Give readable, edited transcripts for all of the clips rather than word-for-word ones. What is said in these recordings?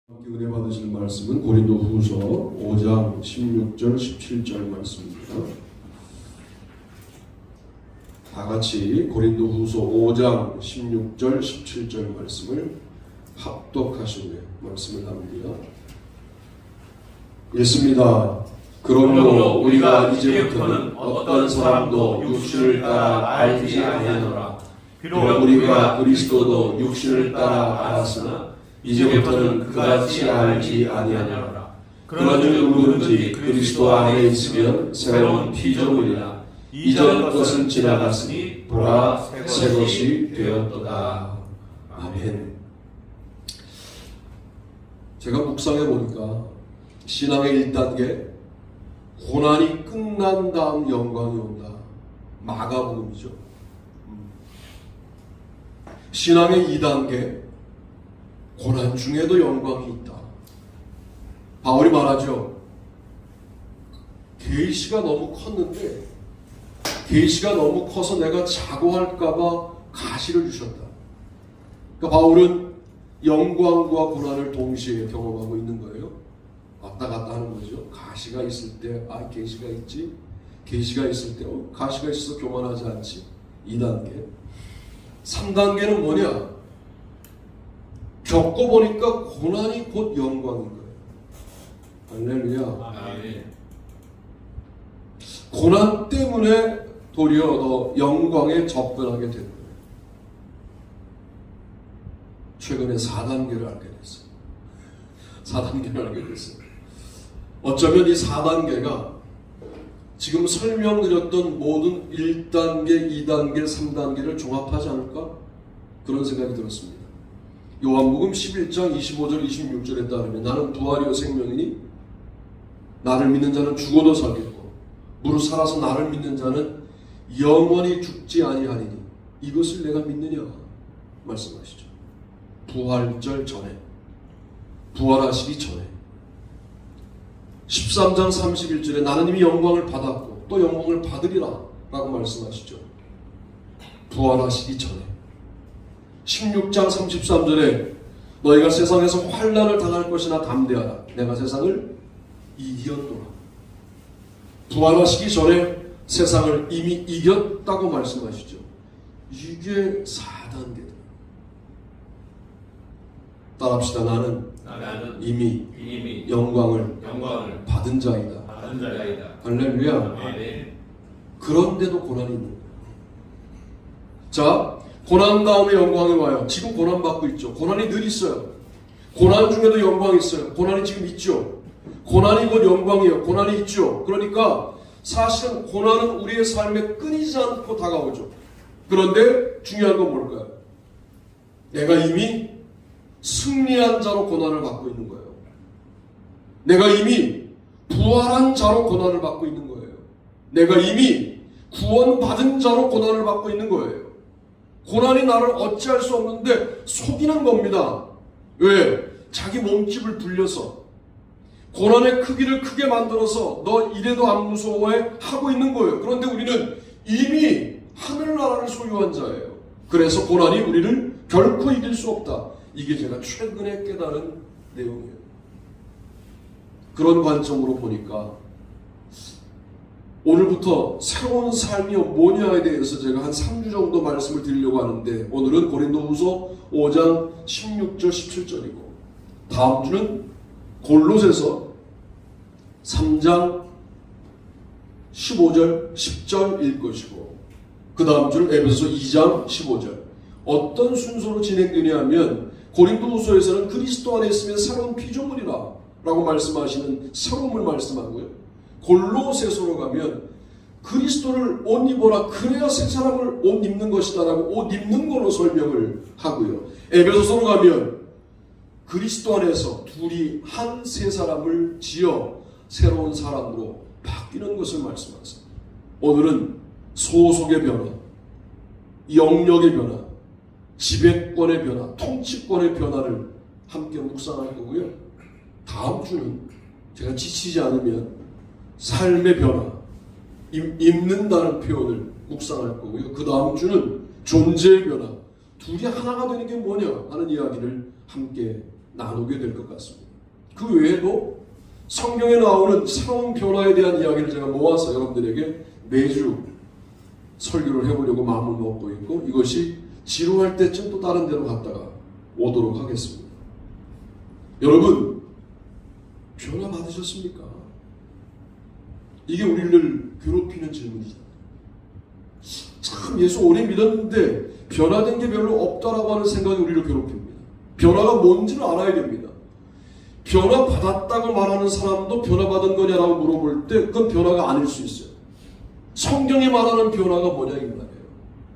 함께 은혜 받으실 말씀은 고린도후서 5장 16절 17절 말씀입니다. 다 같이 고린도후서 5장 16절 17절 말씀을 합독하신 후에 말씀을 나눕니다. 읽습니다. 그러므로 우리가 이제부터는 어떤 사람도 육신을 따라 알지 아니하노라. 비록 우리가 그리스도도 육신을 따라 알았으나 이제부터는 그같이 알지 아니하노라. 그러므로 누구든지 그리스도 안에 있으면 새로운 피조물이라. 이전 것은 지나갔으니 보라 새 것이 되었도다. 아멘. 제가 묵상해 보니까 신앙의 1단계 고난이 끝난 다음 영광이 온다. 마가복음이죠. 신앙의 2단계 고난 중에도 영광이 있다. 바울이 말하죠. 계시가 너무 컸는데 계시가 너무 커서 내가 자고할까봐 가시를 주셨다. 그러니까 바울은 영광과 고난을 동시에 경험하고 있는 거예요. 왔다 갔다 하는 거죠. 가시가 있을 때 계시가 있지. 계시가 있을 때 가시가 있어서 교만하지 않지. 2단계. 3단계는 뭐냐? 겪어보니까 고난이 곧 영광인 거예요. 할렐루야. 아멘. 고난 때문에 도리어 더 영광에 접근하게 된 거예요. 최근에 4단계를 알게 됐어요. 4단계를 알게 됐어요. 어쩌면 이 4단계가 지금 설명드렸던 모든 1단계, 2단계, 3단계를 종합하지 않을까? 그런 생각이 들었습니다. 요한복음 11장 25절 26절에 따르면 나는 부활이요 생명이니 나를 믿는 자는 죽어도 살겠고 무릇 살아서 나를 믿는 자는 영원히 죽지 아니하리니 이것을 내가 믿느냐 말씀하시죠. 부활절 전에, 부활하시기 전에 13장 31절에 나는 이미 영광을 받았고 또 영광을 받으리라 라고 말씀하시죠. 부활하시기 전에 16장 33절에 너희가 세상에서 환난을 당할 것이나 담대하라. 내가 세상을 이겼노라. 부활하시기 전에 세상을 이미 이겼다고 말씀하시죠. 이게 4단계다. 따라합시다. 나는 이미 영광을 받은 자이다. 할렐루야. 그런데도 고난이 있는 거예요. 자, 고난 다음에 영광이 와요. 지금 고난 받고 있죠. 고난이 늘 있어요. 고난 중에도 영광이 있어요. 고난이 지금 있죠. 고난이 곧 영광이에요. 고난이 있죠. 그러니까 사실은 고난은 우리의 삶에 끊이지 않고 다가오죠. 그런데 중요한 건 뭘까요? 내가 이미 승리한 자로 고난을 받고 있는 거예요. 내가 이미 부활한 자로 고난을 받고 있는 거예요. 내가 이미 구원받은 자로 고난을 받고 있는 거예요. 고난이 나를 어찌할 수 없는데 속이는 겁니다. 왜? 자기 몸집을 불려서 고난의 크기를 크게 만들어서 너 이래도 안 무서워해? 하고 있는 거예요. 그런데 우리는 이미 하늘나라를 소유한 자예요. 그래서 고난이 우리를 결코 이길 수 없다. 이게 제가 최근에 깨달은 내용이에요. 그런 관점으로 보니까 오늘부터 새로운 삶이 뭐냐에 대해서 제가 한 3주 정도 말씀을 드리려고 하는데 오늘은 고린도후서 5장 16절 17절이고 다음 주는 골로새서 3장 15절 10절일 것이고 그 다음 주는 에베소서 2장 15절. 어떤 순서로 진행되냐면 고린도후서에서는 그리스도 안에 있으면 새로운 피조물이라 라고 말씀하시는 새로움을 말씀하고요. 골로새서로 가면 그리스도를 옷 입어라 그래야 새 사람을 옷 입는 것이다 라고 옷 입는 걸로 설명을 하고요. 에베소서로 가면 그리스도 안에서 둘이 한 새 사람을 지어 새로운 사람으로 바뀌는 것을 말씀하세요. 오늘은 소속의 변화, 영역의 변화, 지배권의 변화, 통치권의 변화를 함께 묵상할 거고요. 다음 주는 제가 지치지 않으면 삶의 변화, 입는다는 표현을 묵상할 거고요. 그 다음 주는 존재의 변화, 둘이 하나가 되는 게 뭐냐 하는 이야기를 함께 나누게 될 것 같습니다. 그 외에도 성경에 나오는 새로운 변화에 대한 이야기를 제가 모아서 여러분들에게 매주 설교를 해보려고 마음을 먹고 있고, 이것이 지루할 때쯤 또 다른 데로 갔다가 오도록 하겠습니다. 여러분, 변화 받으셨습니까? 이게 우리를 괴롭히는 질문이죠. 참 예수 오래 믿었는데 변화된 게 별로 없다라고 하는 생각이 우리를 괴롭힙니다. 변화가 뭔지를 알아야 됩니다. 변화 받았다고 말하는 사람도 변화 받은 거냐라고 물어볼 때 그건 변화가 아닐 수 있어요. 성경이 말하는 변화가 뭐냐 이 말이에요.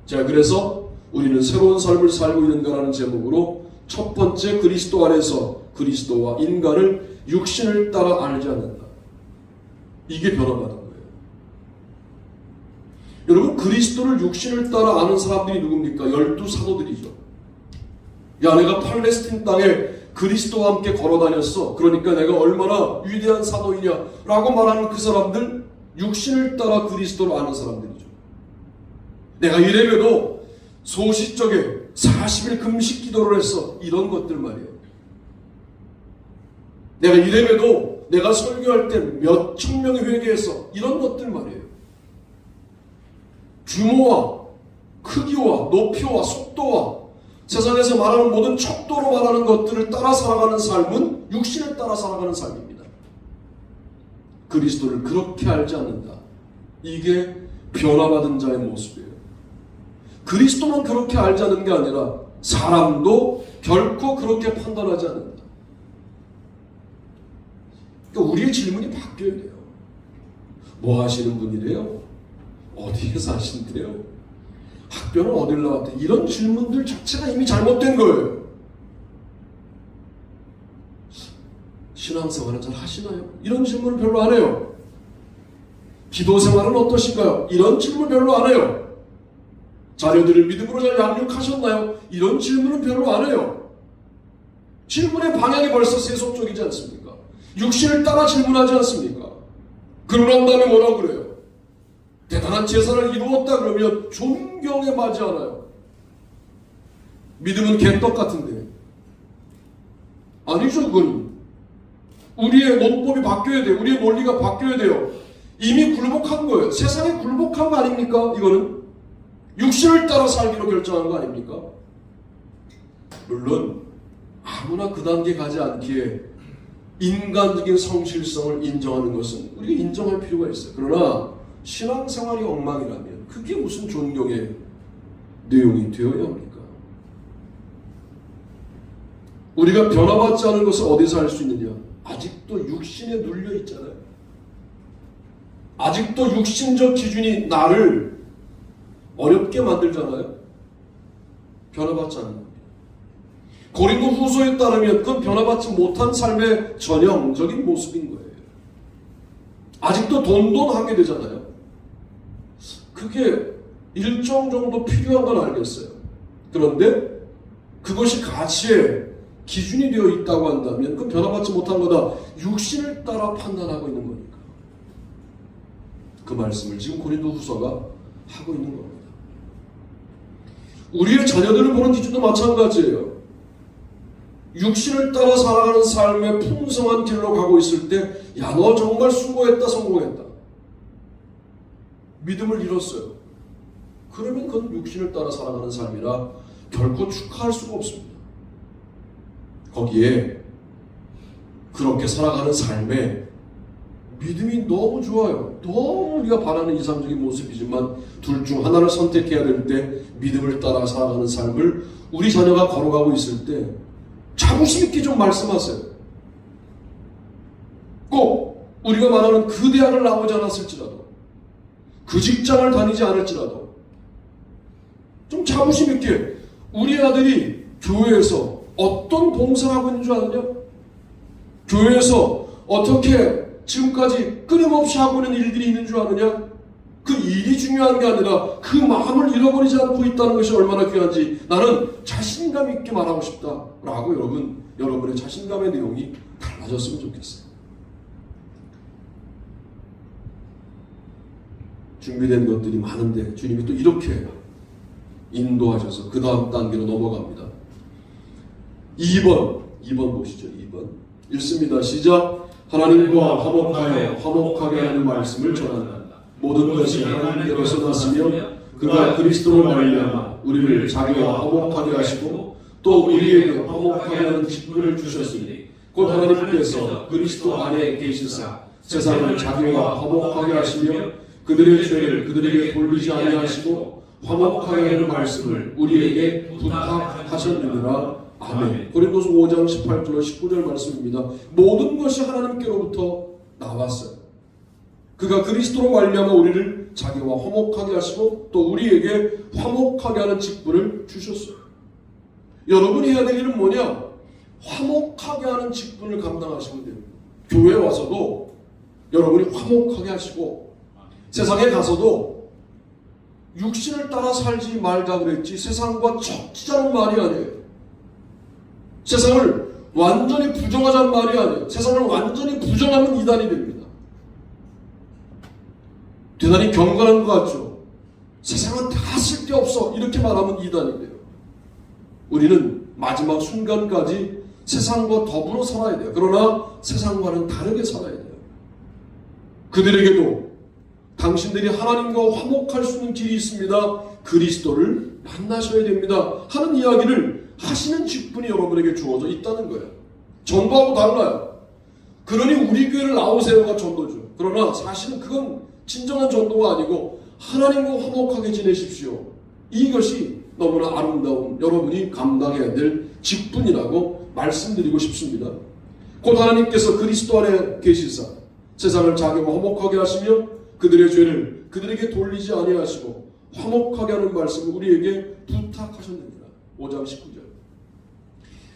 자, 그래서 우리는 새로운 삶을 살고 있는가라는 제목으로 첫 번째, 그리스도 안에서 그리스도와 인간을 육신을 따라 알지 않는다. 이게 변화받은 거예요. 여러분, 그리스도를 육신을 따라 아는 사람들이 누굽니까? 12 사도들이죠. 야, 내가 팔레스틴 땅에 그리스도와 함께 걸어다녔어. 그러니까 내가 얼마나 위대한 사도이냐라고 말하는 그 사람들, 육신을 따라 그리스도를 아는 사람들이죠. 내가 이래봬도 소시적에 40일 금식 기도를 했어. 이런 것들 말이에요. 내가 이래봬도 내가 설교할 때 몇 천 명이 회개했어. 이런 것들 말이에요. 규모와 크기와 높이와 속도와 세상에서 말하는 모든 척도로 말하는 것들을 따라 살아가는 삶은 육신을 따라 살아가는 삶입니다. 그리스도를 그렇게 알지 않는다. 이게 변화받은 자의 모습이에요. 그리스도만 그렇게 알지 않는 게 아니라 사람도 결코 그렇게 판단하지 않는다. 그러니까 우리의 질문이 바뀌어야 돼요. 뭐 하시는 분이래요? 어디에 사신대요? 학교는 어딜 나왔대? 이런 질문들 자체가 이미 잘못된 거예요. 신앙생활은 잘 하시나요? 이런 질문을 별로 안 해요. 기도생활은 어떠신가요? 이런 질문 별로 안 해요. 자녀들을 믿음으로 잘 양육하셨나요? 이런 질문은 별로 안 해요. 질문의 방향이 벌써 세속적이지 않습니까? 육신을 따라 질문하지 않습니까? 그러고 난 다음에 뭐라고 그래요? 대단한 제사를 이루었다 그러면 존경에 맞지 않아요. 믿음은 개떡 같은데. 아니죠, 그건. 우리의 논법이 바뀌어야 돼요. 우리의 논리가 바뀌어야 돼요. 이미 굴복한 거예요. 세상에 굴복한 거 아닙니까? 이거는 육신을 따라 살기로 결정한 거 아닙니까? 물론 아무나 그 단계 가지 않기에 인간적인 성실성을 인정하는 것은 우리가 인정할 필요가 있어요. 그러나 신앙생활이 엉망이라면 그게 무슨 존경의 내용이 되어야 합니까? 우리가 변화받지 않은 것을 어디서 알 수 있느냐? 아직도 육신에 눌려 있잖아요. 아직도 육신적 기준이 나를 어렵게 만들잖아요. 변화받지 않는 겁니다. 고린도 후서에 따르면 그건 변화받지 못한 삶의 전형적인 모습인 거예요. 아직도 돈돈하게 되잖아요. 그게 일정 정도 필요한 건 알겠어요. 그런데 그것이 가치의 기준이 되어 있다고 한다면 그건 변화받지 못한 거다. 육신을 따라 판단하고 있는 거니까. 그 말씀을 지금 고린도 후서가 하고 있는 겁니다. 우리의 자녀들을 보는 기준도 마찬가지예요. 육신을 따라 살아가는 삶의 풍성한 길로 가고 있을 때, 야, 너 정말 수고했다, 성공했다. 믿음을 잃었어요. 그러면 그건 육신을 따라 살아가는 삶이라 결코 축하할 수가 없습니다. 거기에 그렇게 살아가는 삶에 믿음이 너무 좋아요. 너무 우리가 바라는 이상적인 모습이지만 둘 중 하나를 선택해야 될 때 믿음을 따라 살아가는 삶을 우리 자녀가 걸어가고 있을 때 자부심 있게 좀 말씀하세요. 꼭 우리가 말하는 그 대학을 나오지 않았을지라도, 그 직장을 다니지 않을지라도 좀 자부심 있게 우리 아들이 교회에서 어떤 봉사를 하고 있는 줄 아느냐? 교회에서 어떻게 지금까지 끊임없이 하고 있는 일들이 있는 줄 아느냐? 그 일이 중요한 게 아니라 그 마음을 잃어버리지 않고 있다는 것이 얼마나 귀한지 나는 자신감 있게 말하고 싶다라고 여러분의 자신감의 내용이 달라졌으면 좋겠어요. 준비된 것들이 많은데 주님이 또 이렇게 인도하셔서 그 다음 단계로 넘어갑니다. 2번, 2번 보시죠. 2번. 읽습니다. 시작. 하나님과 화목하여 화목하게 하는 말씀을 전한다. 모든 것이 하나님께로서 났으며 그가 그리스도로 말미암아 우리를 자기와 화목하게 하시고 또 우리에게 화목하게 하는 직분을 주셨으니 곧 하나님께서 그리스도 안에 계시사 세상을 자기와 화목하게 하시며 그들의 죄를 그들에게 돌리지 아니하시고 화목하게 하는 말씀을 우리에게 부탁하셨느니라. 아멘. 고린도서 5장 18절로 19절 말씀입니다. 모든 것이 하나님께로부터 나왔어요. 그가 그리스도로 말미암아 우리를 자기와 화목하게 하시고 또 우리에게 화목하게 하는 직분을 주셨어요. 여러분이 해야 될 일은 뭐냐? 화목하게 하는 직분을 감당하시면 됩니다. 교회에 와서도 여러분이 화목하게 하시고 세상에 가서도 육신을 따라 살지 말자 그랬지 세상과 적지자는 말이 아니에요. 세상을 완전히 부정하자는 말이 아니에요. 세상을 완전히 부정하면 이단이 됩니다. 대단히 경건한 것 같죠? 세상은 다 쓸데없어 이렇게 말하면 이단이 돼요. 우리는 마지막 순간까지 세상과 더불어 살아야 돼요. 그러나 세상과는 다르게 살아야 돼요. 그들에게도 당신들이 하나님과 화목할 수 있는 길이 있습니다. 그리스도를 만나셔야 됩니다. 하는 이야기를 하시는 직분이 여러분에게 주어져 있다는 거예요. 전도하고 달라요. 그러니 우리 교회를 나오세요가 전도죠. 그러나 사실은 그건 진정한 전도가 아니고 하나님과 화목하게 지내십시오. 이것이 너무나 아름다운 여러분이 감당해야 될 직분이라고 말씀드리고 싶습니다. 곧 하나님께서 그리스도 안에 계시사 세상을 자기와 화목하게 하시며 그들의 죄를 그들에게 돌리지 아니하시고 화목하게 하는 말씀을 우리에게 부탁하셨느니라. 5장 19절.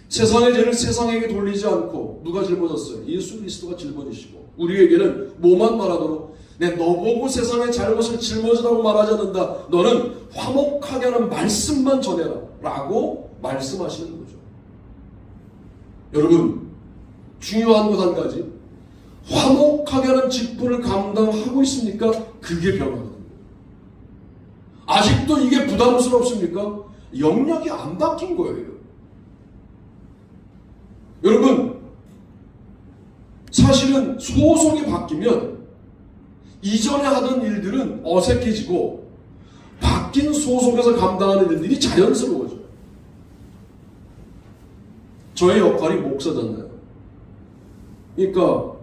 세상의 죄를 세상에게 돌리지 않고 누가 짊어졌어요? 예수 그리스도가 짊어지시고 우리에게는 뭐만 말하도록 내 너보고 세상의 잘못을 짊어지라고 말하지 않는다. 너는 화목하게 하는 말씀만 전해라 라고 말씀하시는 거죠. 여러분 중요한 것 한 가지, 화목하게 하는 직분을 감당하고 있습니까? 그게 변화거든요. 아직도 이게 부담스럽습니까? 영역이 안 바뀐 거예요. 여러분 사실은 소속이 바뀌면 이전에 하던 일들은 어색해지고 바뀐 소속에서 감당하는 일들이 자연스러워져요. 저의 역할이 목사잖아요. 그러니까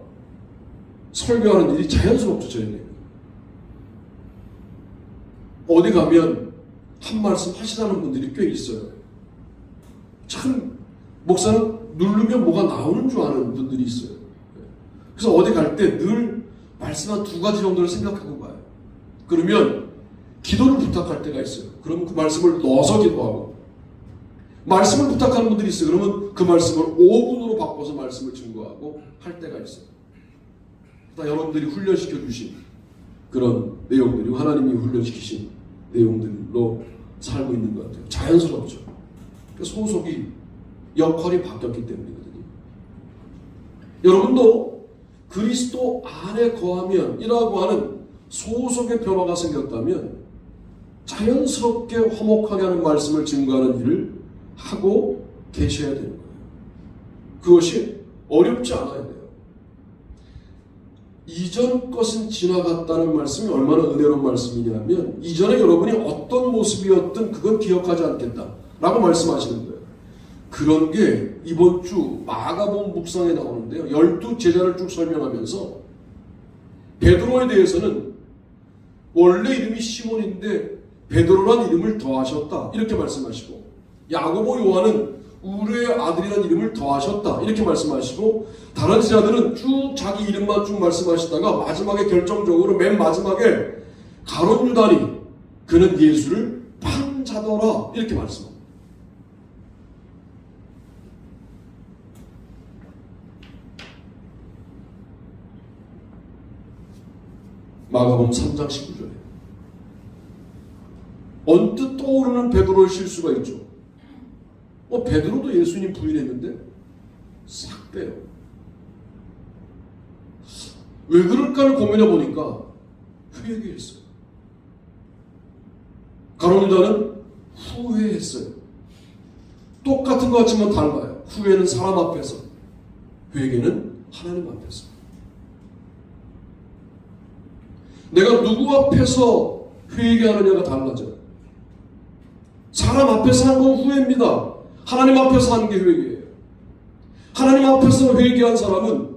설교하는 일이 자연스럽죠. 저에게 어디 가면 한 말씀 하시라는 분들이 꽤 있어요. 참 목사는 누르면 뭐가 나오는 줄 아는 분들이 있어요. 그래서 어디 갈 때 늘 말씀 한 2가지 정도를 생각하고 가요. 그러면 기도를 부탁할 때가 있어요. 그러면 그 말씀을 넣어서 기도하고, 말씀을 부탁하는 분들이 있어요. 그러면 그 말씀을 5분으로 바꿔서 말씀을 증거하고 할 때가 있어요. 다 여러분들이 훈련시켜 주신 그런 내용들이 하나님이 훈련시키신 내용들로 살고 있는 것 같아요. 자연스럽죠. 소속이 역할이 바뀌었기 때문이거든요. 여러분도 그리스도 안에 거하면 이라고 하는 소속의 변화가 생겼다면 자연스럽게 화목하게 하는 말씀을 증거하는 일을 하고 계셔야 되는 거예요. 그것이 어렵지 않아야 돼요. 이전 것은 지나갔다는 말씀이 얼마나 은혜로운 말씀이냐면 이전에 여러분이 어떤 모습이었든 그건 기억하지 않겠다 라고 말씀하시는 거예요. 그런 게 이번 주 마가복음 묵상에 나오는데요. 12제자를 쭉 설명하면서 베드로에 대해서는 원래 이름이 시몬인데 베드로란 이름을 더하셨다 이렇게 말씀하시고, 야고보 요한은 우르의 아들이라는 이름을 더하셨다 이렇게 말씀하시고, 다른 제자들은 쭉 자기 이름만 쭉 말씀하시다가 마지막에 결정적으로 맨 마지막에 가룟 유다니 그는 예수를 판 자더라 이렇게 말씀합니다. 마가복음 3장 19절에 언뜻 떠오르는 베드로의 실수가 있죠. 베드로도 예수님 부인했는데 싹 빼요. 왜 그럴까를 고민해 보니까 회개했어요. 가룟 유다는 후회했어요. 똑같은 것 같지만 달라요. 후회는 사람 앞에서, 회개는 하나님 앞에서. 내가 누구 앞에서 회개하느냐가 달라져요. 사람 앞에서 한 건 후회입니다. 하나님 앞에서 하는 게 회개예요. 하나님 앞에서 회개한 사람은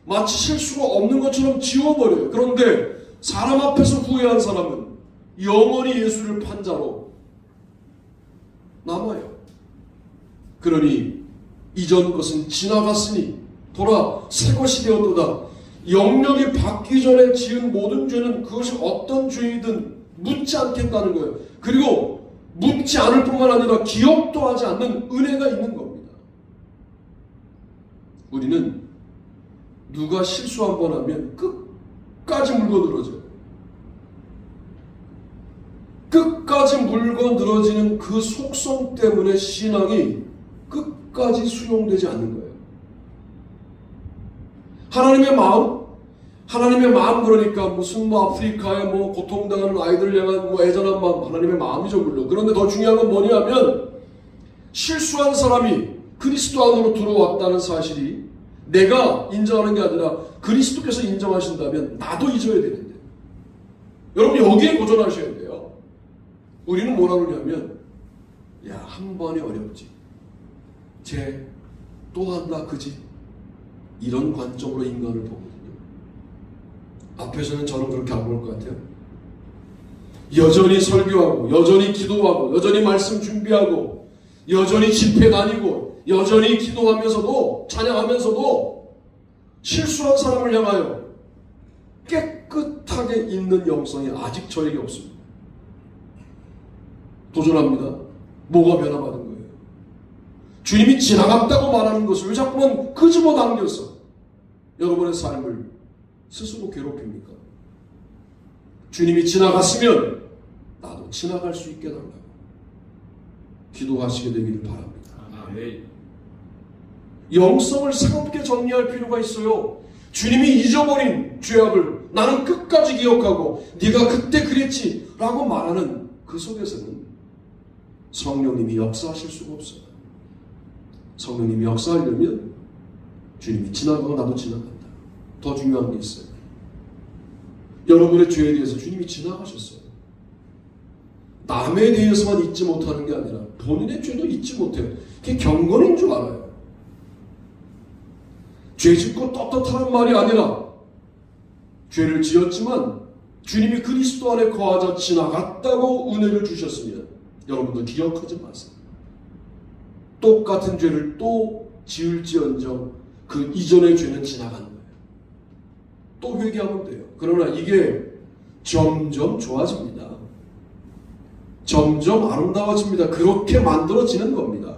마치 실수가 없는 것처럼 지워버려요. 그런데 사람 앞에서 후회한 사람은 영원히 예수를 판자로 남아요. 그러니 이전 것은 지나갔으니 돌아 새 것이 되었도다. 영역이 바뀌기 전에 지은 모든 죄는 그것이 어떤 죄이든 묻지 않겠다는 거예요. 그리고 묻지 않을 뿐만 아니라 기억도 하지 않는 은혜가 있는 겁니다. 우리는 누가 실수 한 번 하면 끝까지 물고 늘어져요. 끝까지 물고 늘어지는 그 속성 때문에 신앙이 끝까지 수용되지 않는 거예요. 하나님의 마음 그러니까 무슨 아프리카에 고통당하는 아이들을 향한 애절한 마음, 하나님의 마음이죠 물론. 그런데 더 중요한 건 뭐냐면 실수한 사람이 그리스도 안으로 들어왔다는 사실이 내가 인정하는 게 아니라 그리스도께서 인정하신다면 나도 잊어야 되는데, 여러분 여기에 도전하셔야 돼요. 우리는 뭐라 그러냐면 야, 한 번이 어렵지, 쟤 또 한다 그지, 이런 관점으로 인간을 보거든요. 앞에서는 저는 그렇게 안 볼 것 같아요. 여전히 설교하고, 여전히 기도하고, 여전히 말씀 준비하고, 여전히 집회 다니고, 여전히 기도하면서도, 찬양하면서도 실수한 사람을 향하여 깨끗하게 있는 영성이 아직 저에게 없습니다. 도전합니다. 뭐가 변화받은 거예요? 주님이 지나갔다고 말하는 것을 왜 자꾸만 끄집어 당겨서 여러분의 삶을 스스로 괴롭힙니까? 주님이 지나갔으면 나도 지나갈 수 있게 달라고 기도하시게 되기를 바랍니다. 영성을 새롭게 정리할 필요가 있어요. 주님이 잊어버린 죄악을 나는 끝까지 기억하고 네가 그때 그랬지 라고 말하는 그 속에서는 성령님이 역사하실 수가 없어요. 성령님이 역사하려면 주님이 지나가고 나도 지나간다. 더 중요한 게 있어요. 여러분의 죄에 대해서 주님이 지나가셨어요. 남에 대해서만 잊지 못하는 게 아니라 본인의 죄도 잊지 못해요. 그게 경건인 줄 알아요. 죄 짓고 떳떳하는 말이 아니라 죄를 지었지만 주님이 그리스도 안에 거하자 지나갔다고 은혜를 주셨으면 여러분도 기억하지 마세요. 똑같은 죄를 또 지을지언정 그 이전의 죄는 지나간 거예요. 또 회개하면 돼요. 그러나 이게 점점 좋아집니다. 점점 아름다워집니다. 그렇게 만들어지는 겁니다.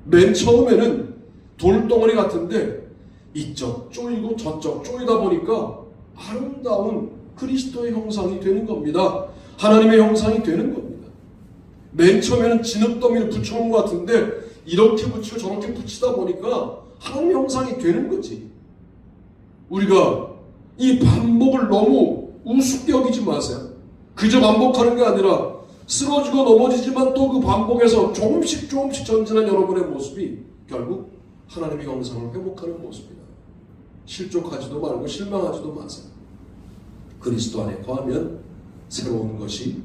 맨 처음에는 돌덩어리 같은데 이쪽 쪼이고 저쪽 쪼이다 보니까 아름다운 그리스도의 형상이 되는 겁니다. 하나님의 형상이 되는 겁니다. 맨 처음에는 진흙더미를 붙여놓은 것 같은데 이렇게 붙이고 저렇게 붙이다 보니까 하나님의 형상이 되는 거지. 우리가 이 반복을 너무 우습게 여기지 마세요. 그저 반복하는 게 아니라 쓰러지고 넘어지지만 또 그 반복에서 조금씩 전진한 여러분의 모습이 결국 하나님의 형상을 회복하는 모습이다. 실족하지도 말고 실망하지도 마세요. 그리스도 안에 거하면 새로운 것이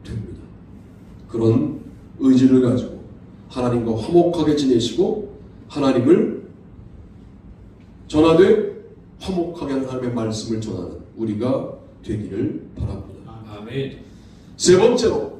됩니다. 그런 의지를 가지고 하나님과 화목하게 지내시고 하나님을 전하되 화목하게 하는 하나님의 말씀을 전하는 우리가 되기를 바랍니다. 아멘. 세 번째로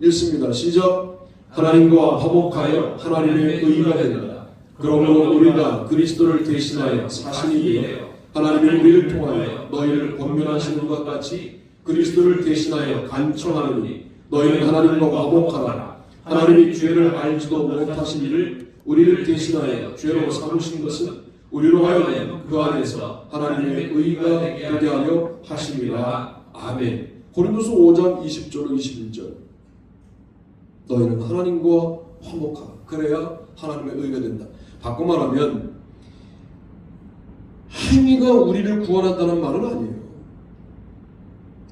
읽습니다. 시작. 하나님과 화목하여 하나님의 의가 된다. 그러므로 우리가 그리스도를 대신하여 사신이 되어 하나님이 우리를 통하여 너희를 권면하시는 것 같이 그리스도를 대신하여 간청하느니 너희는 하나님과 화목하라. 하나님이 죄를 알지도 못하신 이를 우리를 대신하여 죄로 삼으신 것은 우리로 하여금 그 안에서 하나님의 의가 되게 하려 하심이라. 아멘. 고린도서 5장 20절 21절. 너희는 하나님과 화목하라. 그래야 하나님의 의가 된다. 바꿔 말하면 행위가 우리를 구원한다는 말은 아니에요.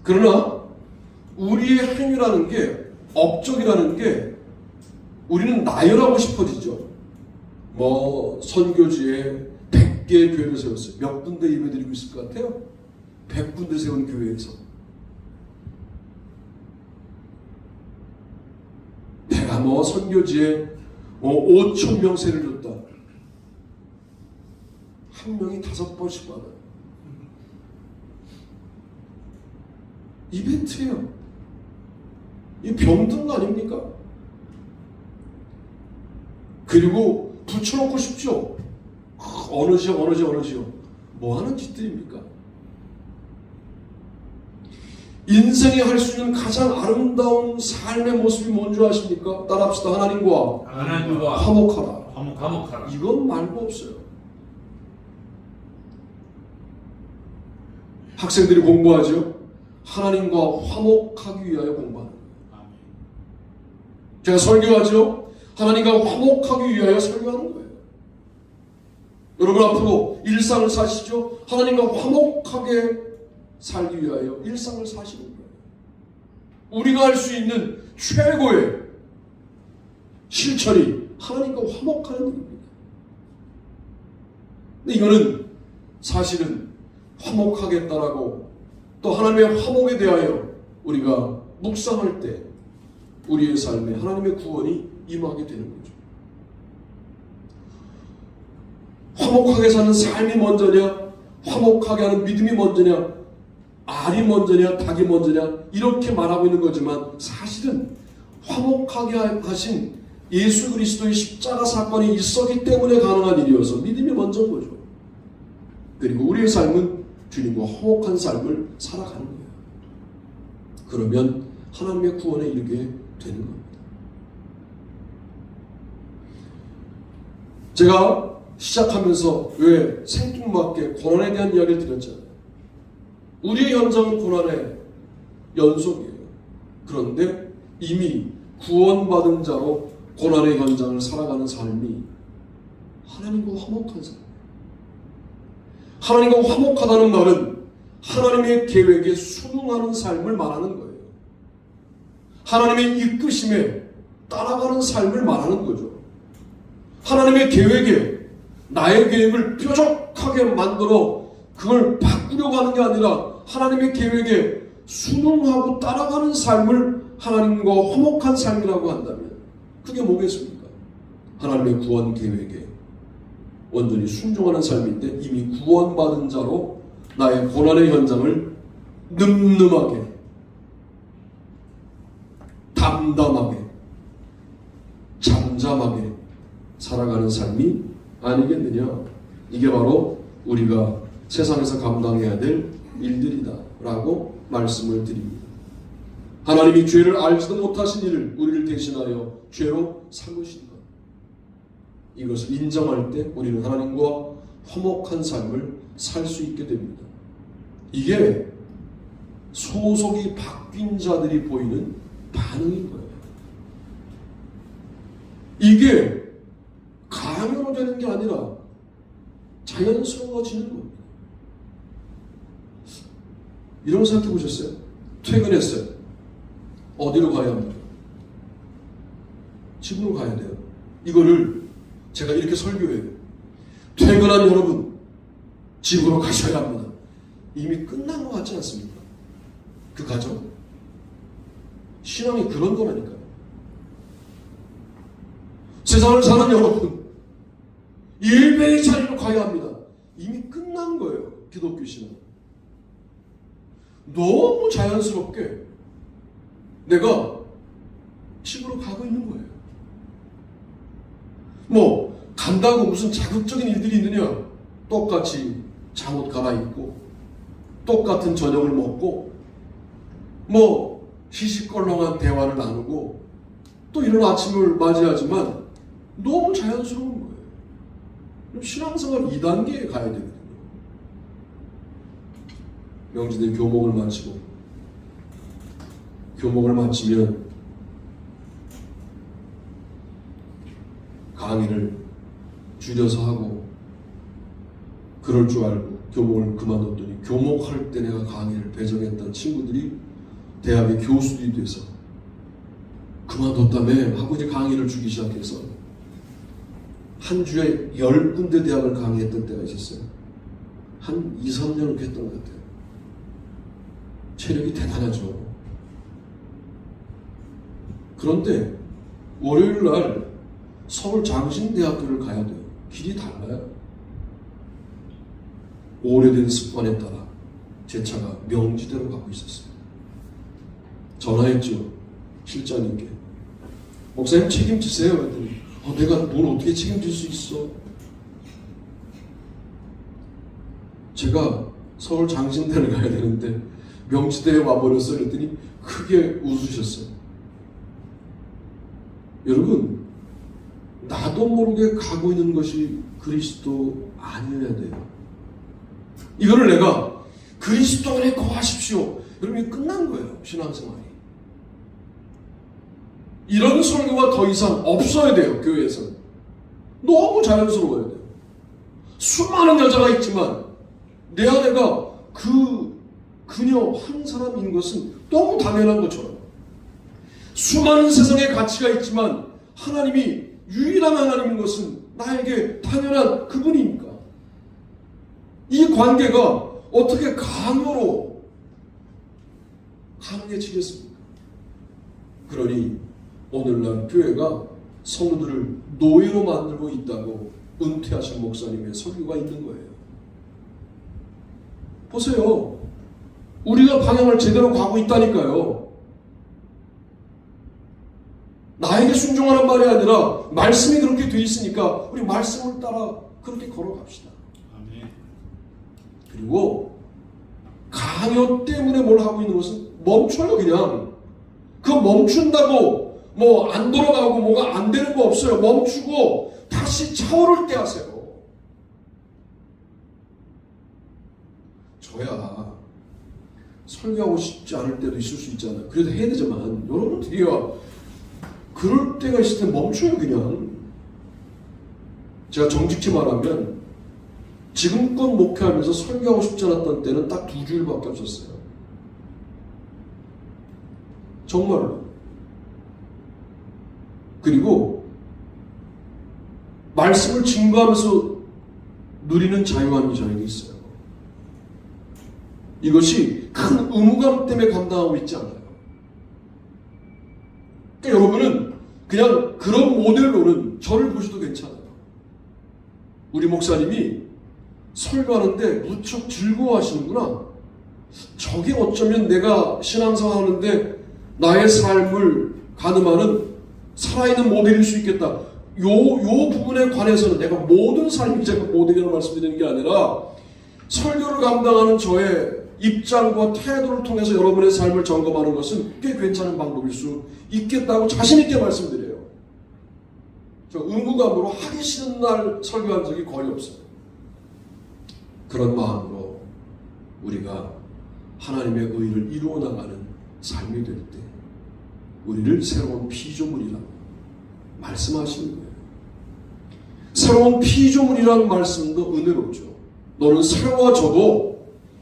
그러나 우리의 행위라는 게, 업적이라는 게 우리는 나열하고 싶어지죠. 선교지에 100개의 교회를 세웠어요. 몇 군데 예배드리고 있을 것 같아요? 100군데 세운 교회에서. 내가 선교지에 5,000명 세를 줬다. 한 명이 5번씩 받아요. 이벤트예요. 이 병든 거 아닙니까? 그리고 붙여놓고 싶죠. 어느 지역 뭐 하는 짓들입니까? 인생이 할 수 있는 가장 아름다운 삶의 모습이 뭔지 아십니까? 따라합시다. 하나님과 화목하라. 이건 말고 없어요. 학생들이 공부하죠. 하나님과 화목하기 위하여 공부하는 거예요. 제가 설교하죠. 하나님과 화목하기 위하여 설교하는 거예요. 여러분 앞으로 일상을 사시죠. 하나님과 화목하게 살기 위하여 일상을 사시는 거예요. 우리가 할 수 있는 최고의 실천이 하나님과 화목하는 일입니다. 근데 이거는 사실은 화목하겠다라고 또 하나님의 화목에 대하여 우리가 묵상할 때 우리의 삶에 하나님의 구원이 임하게 되는 거죠. 화목하게 사는 삶이 먼저냐, 화목하게 하는 믿음이 먼저냐, 알이 먼저냐, 닭이 먼저냐, 이렇게 말하고 있는 거지만 사실은 화목하게 하신 예수 그리스도의 십자가 사건이 있었기 때문에 가능한 일이어서 믿음이 먼저인 거죠. 그리고 우리의 삶은 주님과 화목한 삶을 살아가는 거예요. 그러면 하나님의 구원에 이르게 되는 겁니다. 제가 시작하면서 왜 생뚱맞게 고난에 대한 이야기를 드렸잖아요. 우리의 현장은 고난의 연속이에요. 그런데 이미 구원받은 자로 고난의 현장을 살아가는 삶이 하나님과 화목한 삶. 하나님과 화목하다는 말은 하나님의 계획에 순응하는 삶을 말하는 거예요. 하나님의 이끄심에 따라가는 삶을 말하는 거죠. 하나님의 계획에 나의 계획을 뾰족하게 만들어 그걸 바꾸려고 하는 게 아니라 하나님의 계획에 순응하고 따라가는 삶을 하나님과 화목한 삶이라고 한다면 그게 뭐겠습니까? 하나님의 구원 계획에 온전히 순종하는 삶인데 이미 구원받은 자로 나의 고난의 현장을 늠름하게, 담담하게, 잠잠하게 살아가는 삶이 아니겠느냐. 이게 바로 우리가 세상에서 감당해야 될 일들이다 라고 말씀을 드립니다. 하나님이 죄를 알지도 못하신 이를 우리를 대신하여 죄로 삼으신 것, 이것을 인정할 때 우리는 하나님과 화목한 삶을 살 수 있게 됩니다. 이게 소속이 바뀐 자들이 보이는 반응인 거예요. 이게 강요로 되는 게 아니라 자연스러워지는 겁니다. 이런 거 생각해 보셨어요? 퇴근했어요. 어디로 가야 합니까? 집으로 가야 돼요. 이거를 제가 이렇게 설교해요. 퇴근한 여러분, 집으로 가셔야 합니다. 이미 끝난 것 같지 않습니까? 그 가정. 신앙이 그런 거라니까요. 세상을 사는 여러분, 예배의 자리로 가야 합니다. 이미 끝난 거예요. 기독교 신앙. 너무 자연스럽게 내가 집으로 가고 있는 거예요. 간다고 무슨 자극적인 일들이 있느냐? 똑같이 잠옷 갈아입고 똑같은 저녁을 먹고 시시껄렁한 대화를 나누고 또 이런 아침을 맞이하지만 너무 자연스러운 거예요. 그럼 신앙생활 2단계에 가야 되거든요. 명지대 교목을 마치면 강의를 줄여서 하고 그럴 줄 알고 교목을 그만뒀더니 교목할 때 내가 강의를 배정했던 친구들이 대학의 교수들이 돼서 그만뒀다며 하고 이제 강의를 주기 시작해서 한 주에 10군데 대학을 강의했던 때가 있었어요. 한 2, 3년을 했던 것 같아요. 체력이 대단하죠. 그런데 월요일 날 서울 장신대학교를 가야 돼요. 길이 달라요. 오래된 습관에 따라 제 차가 명지대로 가고 있었어요. 전화했죠. 실장님께. 목사님 책임지세요. 그랬더니 내가 뭘 어떻게 책임질 수 있어? 제가 서울 장신대를 가야 되는데 명지대에 와버렸어. 그랬더니 크게 웃으셨어요. 여러분, 나도 모르게 가고 있는 것이 그리스도 아니어야 돼요. 이거를 내가 그리스도 안에 거하십시오. 여러분, 끝난 거예요. 신앙생활이. 이런 설교가 더 이상 없어야 돼요. 교회에서는. 너무 자연스러워야 돼요. 수많은 여자가 있지만 내 아내가 그녀 한 사람인 것은 너무 당연한 것처럼, 수많은 세상의 가치가 있지만 하나님이 유일한 하나님인 것은 나에게 당연한 그분이니까 이 관계가 어떻게 강요로 가능해지겠습니까? 그러니 오늘날 교회가 성도들을 노예로 만들고 있다고 은퇴하신 목사님의 설교가 있는 거예요. 보세요. 우리가 방향을 제대로 가고 있다니까요. 나에게 순종하는 말이 아니라 말씀이 그렇게 돼 있으니까 우리 말씀을 따라 그렇게 걸어갑시다. 아멘. 그리고 강요 때문에 뭘 하고 있는 것은 멈춰요. 그냥 그거 멈춘다고 뭐 안 돌아가고 뭐가 안 되는 거 없어요. 멈추고 다시 차오를 때 하세요. 저야 설교하고 싶지 않을 때도 있을 수 있잖아요. 그래도 해야 되지만 여러분들이야 그럴 때가 있을 때 멈춰요. 그냥 제가 정직히 말하면 지금껏 목회하면서 설교하고 싶지 않았던 때는 딱 2주일밖에 없었어요. 정말로. 그리고 말씀을 증거하면서 누리는 자유함이 저에게 있어요. 이것이 큰 의무감 때문에 감당하고 있지 않아요. 그러니까 여러분은 그냥 그런 모델로는 저를 보셔도 괜찮아요. 우리 목사님이 설교하는데 무척 즐거워하시는구나. 저게 어쩌면 내가 신앙생활 하는데 나의 삶을 가늠하는 살아있는 모델일 수 있겠다. 요 부분에 관해서는 내가 모든 삶이 제가 모델이라는 말씀드리는 게 아니라 설교를 감당하는 저의 입장과 태도를 통해서 여러분의 삶을 점검하는 것은 꽤 괜찮은 방법일 수 있겠다고 자신있게 말씀드려요. 저 의무감으로 하기 싫은 날 설교한 적이 거의 없어요. 그런 마음으로 우리가 하나님의 의를 이루어 나가는 삶이 될 때 우리를 새로운 피조물이라고 말씀하시는 거예요. 새로운 피조물이라는 말씀도 은혜롭죠. 너는 새로워져도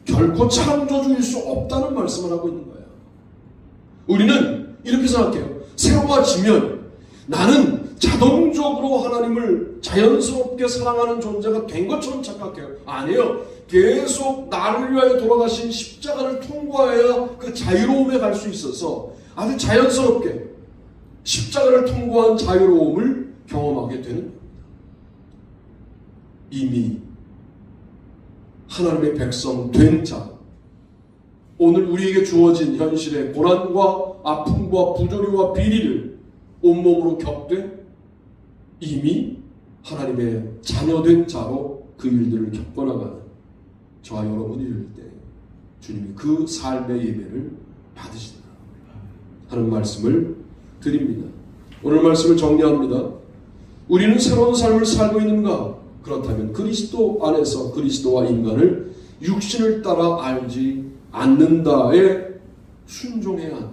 결코 창조주일 수 없다는 말씀을 하고 있는 거예요. 우리는 이렇게 생각해요. 새로워지면 나는 자동적으로 하나님을 자연스럽게 사랑하는 존재가 된 것처럼 착각해요. 아니에요. 계속 나를 위하여 돌아가신 십자가를 통과해야 그 자유로움에 갈 수 있어서 아주 자연스럽게 십자가를 통과한 자유로움을 경험하게 되는 겁니다. 이미 하나님의 백성 된 자, 오늘 우리에게 주어진 현실의 고난과 아픔과 부조리와 비리를 온몸으로 겪되 이미 하나님의 자녀된 자로 그 일들을 겪어나가는 저와 여러분이 될 때 주님이 그 삶의 예배를 받으시리라 하는 말씀을 드립니다. 오늘 말씀을 정리합니다. 우리는 새로운 삶을 살고 있는가? 그렇다면 그리스도 안에서 그리스도와 인간을 육신을 따라 알지 않는다에 순종해야 한다.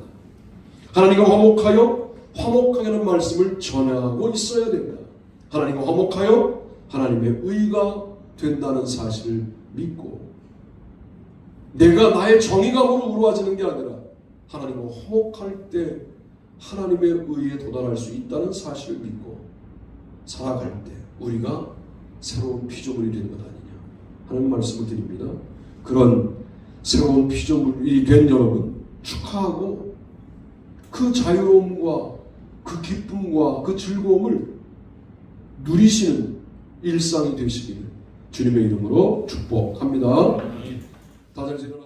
하나님과 화목하여 화목하게는 말씀을 전하고 있어야 된다. 하나님과 화목하여 하나님의 의가 된다는 사실을 믿고 내가 나의 정의감으로 우러워지는 게 아니라 하나님과 화목할 때 하나님의 의에 도달할 수 있다는 사실을 믿고 살아갈 때 우리가 새로운 피조물이 되는 것 아니냐 하는 말씀을 드립니다. 그런 새로운 피조물이 된 여러분 축하하고 그 자유로움과 그 기쁨과 그 즐거움을 누리시는 일상이 되시기를 주님의 이름으로 축복합니다. 다들 일어나